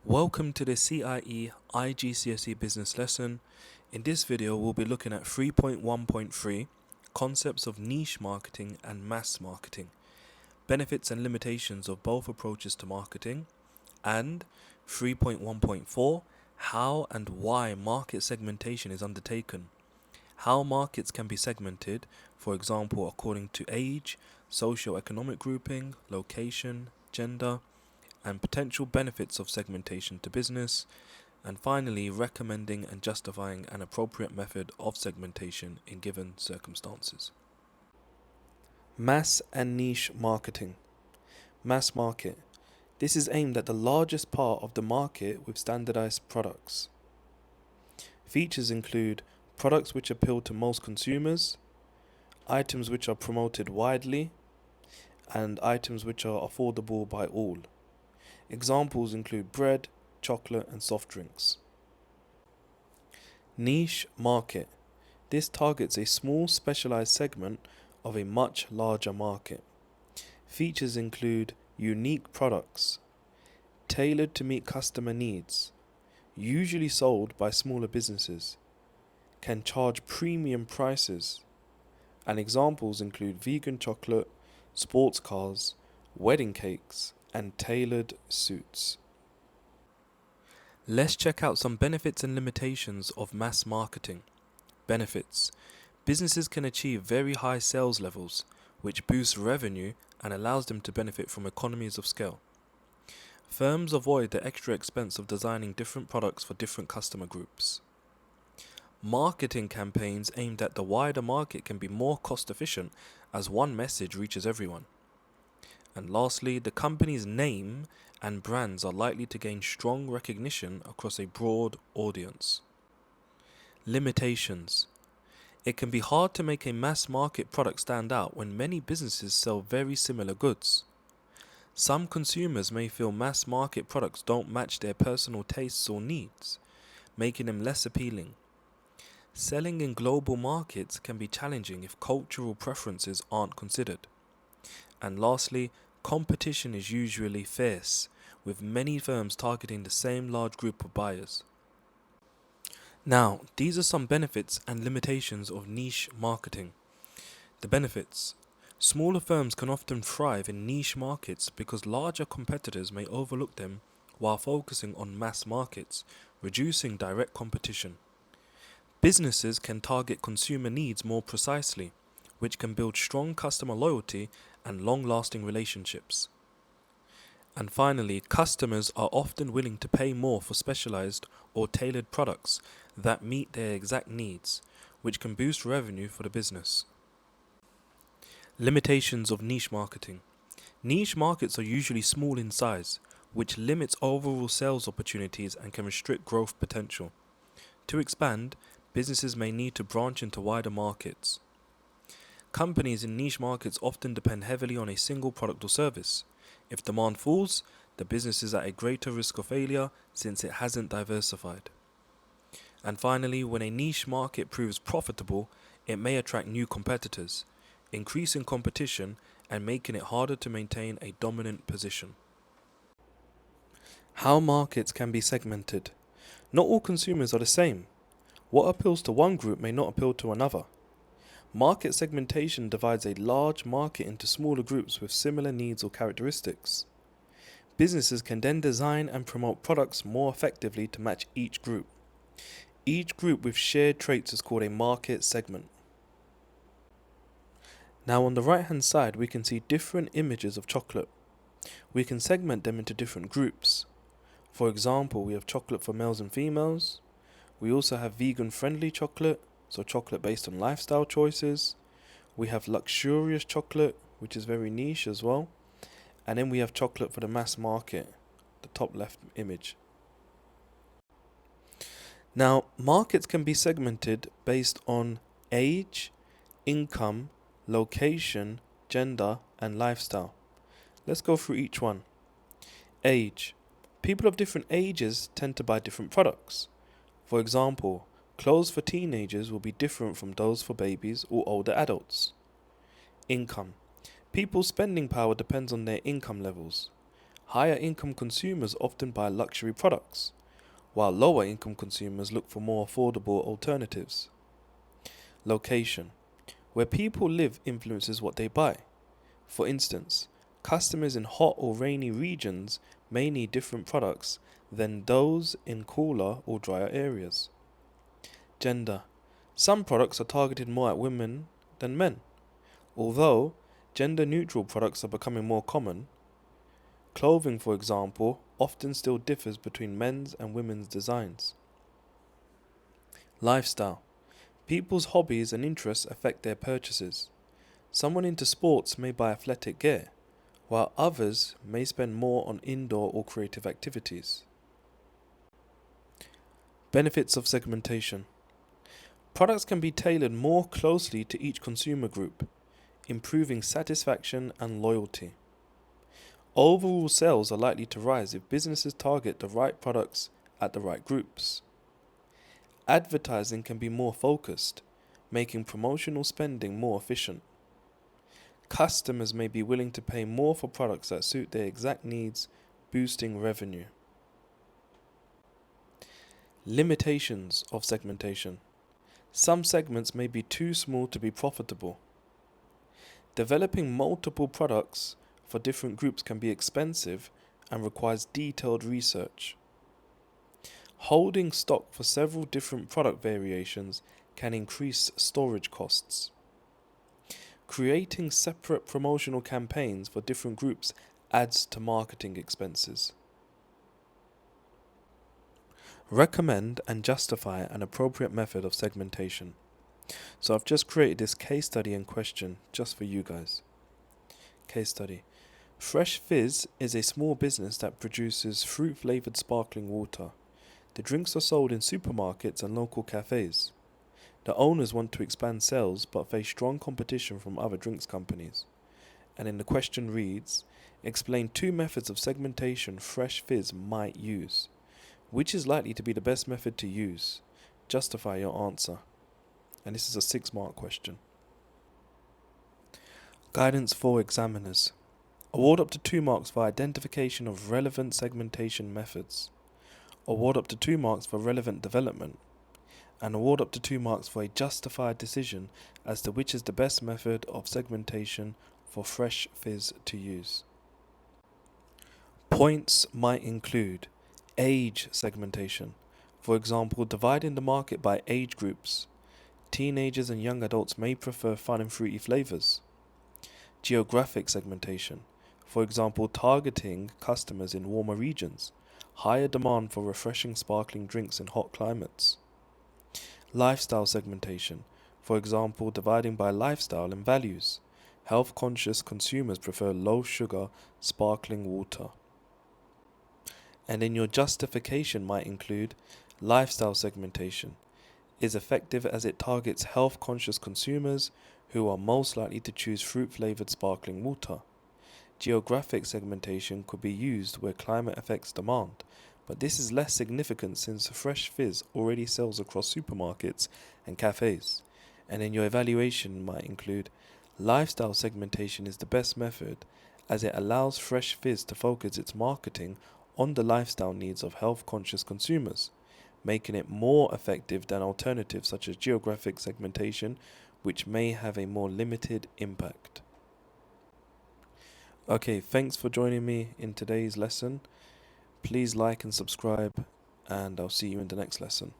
Welcome to the CIE GCSE Business lesson. In this video, we'll be looking at 3.1.3 Concepts of Niche Marketing and Mass Marketing, Benefits and Limitations of both approaches to marketing, and 3.1.4 How and why market segmentation is undertaken, how markets can be segmented, for example, according to age, socio-economic grouping, location, gender, and potential benefits of segmentation to business, and finally recommending and justifying an appropriate method of segmentation in given circumstances. Mass and niche marketing. Mass market. This is aimed at the largest part of the market with standardized products. Features include products which appeal to most consumers, items which are promoted widely, and items which are affordable by all. Examples include bread, chocolate, and soft drinks. Niche market. This targets a small specialized segment of a much larger market. Features include unique products, tailored to meet customer needs, usually sold by smaller businesses, can charge premium prices, and examples include vegan chocolate, sports cars, wedding cakes, and tailored suits. Let's check out some benefits and limitations of mass marketing. Benefits. Businesses can achieve very high sales levels, which boosts revenue and allows them to benefit from economies of scale. Firms avoid the extra expense of designing different products for different customer groups. Marketing campaigns aimed at the wider market can be more cost efficient as one message reaches everyone. And lastly, the company's name and brands are likely to gain strong recognition across a broad audience. Limitations. It can be hard to make a mass market product stand out when many businesses sell very similar goods. Some consumers may feel mass market products don't match their personal tastes or needs, making them less appealing. Selling in global markets can be challenging if cultural preferences aren't considered. And lastly, competition is usually fierce, with many firms targeting the same large group of buyers. Now, these are some benefits and limitations of niche marketing. The benefits. Smaller firms can often thrive in niche markets because larger competitors may overlook them while focusing on mass markets, reducing direct competition. Businesses can target consumer needs more precisely, which can build strong customer loyalty and long-lasting relationships. And finally, customers are often willing to pay more for specialized or tailored products that meet their exact needs, which can boost revenue for the business. Limitations of niche marketing. Niche markets are usually small in size, which limits overall sales opportunities and can restrict growth potential. To expand, businesses may need to branch into wider markets. Companies in niche markets often depend heavily on a single product or service. If demand falls, the business is at a greater risk of failure since it hasn't diversified. And finally, when a niche market proves profitable, it may attract new competitors, increasing competition and making it harder to maintain a dominant position. How markets can be segmented. Not all consumers are the same. What appeals to one group may not appeal to another. Market segmentation divides a large market into smaller groups with similar needs or characteristics. Businesses can then design and promote products more effectively to match each group. Each group with shared traits is called a market segment. Now on the right hand side we can see different images of chocolate. We can segment them into different groups. For example, we have chocolate for males and females. We also have vegan friendly chocolate, so chocolate based on lifestyle choices. We have luxurious chocolate, which is very niche as well. And then we have chocolate for the mass market, the top left image. Now, markets can be segmented based on age, income, location, gender, and lifestyle. Let's go through each one. Age. People of different ages tend to buy different products. For example, clothes for teenagers will be different from those for babies or older adults. Income. People's spending power depends on their income levels. Higher income consumers often buy luxury products, while lower income consumers look for more affordable alternatives. Location. Where people live influences what they buy. For instance, customers in hot or rainy regions may need different products than those in cooler or drier areas. Gender. Some products are targeted more at women than men, although gender neutral products are becoming more common. Clothing, for example, often still differs between men's and women's designs. Lifestyle. People's hobbies and interests affect their purchases. Someone into sports may buy athletic gear, while others may spend more on indoor or creative activities. Benefits of segmentation. Products can be tailored more closely to each consumer group, improving satisfaction and loyalty. Overall sales are likely to rise if businesses target the right products at the right groups. Advertising can be more focused, making promotional spending more efficient. Customers may be willing to pay more for products that suit their exact needs, boosting revenue. Limitations of segmentation. Some segments may be too small to be profitable. Developing multiple products for different groups can be expensive and requires detailed research. Holding stock for several different product variations can increase storage costs. Creating separate promotional campaigns for different groups adds to marketing expenses. Recommend and justify an appropriate method of segmentation. So I've just created this case study and question just for you guys. Case study. Fresh Fizz is a small business that produces fruit-flavored sparkling water. The drinks are sold in supermarkets and local cafes. The owners want to expand sales but face strong competition from other drinks companies. And then the question reads, explain 2 methods of segmentation Fresh Fizz might use. Which is likely to be the best method to use? Justify your answer. And this is a 6-mark question. Guidance for examiners. Award up to 2 marks for identification of relevant segmentation methods. Award up to 2 marks for relevant development. And award up to 2 marks for a justified decision as to which is the best method of segmentation for Fresh Fizz to use. Points might include age segmentation. For example, dividing the market by age groups. Teenagers and young adults may prefer fun and fruity flavors. Geographic segmentation. For example, targeting customers in warmer regions. Higher demand for refreshing sparkling drinks in hot climates. Lifestyle segmentation. For example, dividing by lifestyle and values. Health-conscious consumers prefer low-sugar sparkling water. And then your justification might include lifestyle segmentation is effective as it targets health-conscious consumers who are most likely to choose fruit-flavored sparkling water. Geographic segmentation could be used where climate affects demand, but this is less significant since Fresh Fizz already sells across supermarkets and cafes. And then your evaluation might include lifestyle segmentation is the best method as it allows Fresh Fizz to focus its marketing on the lifestyle needs of health-conscious consumers, making it more effective than alternatives such as geographic segmentation, which may have a more limited impact. Okay, thanks for joining me in today's lesson. Please like and subscribe, and I'll see you in the next lesson.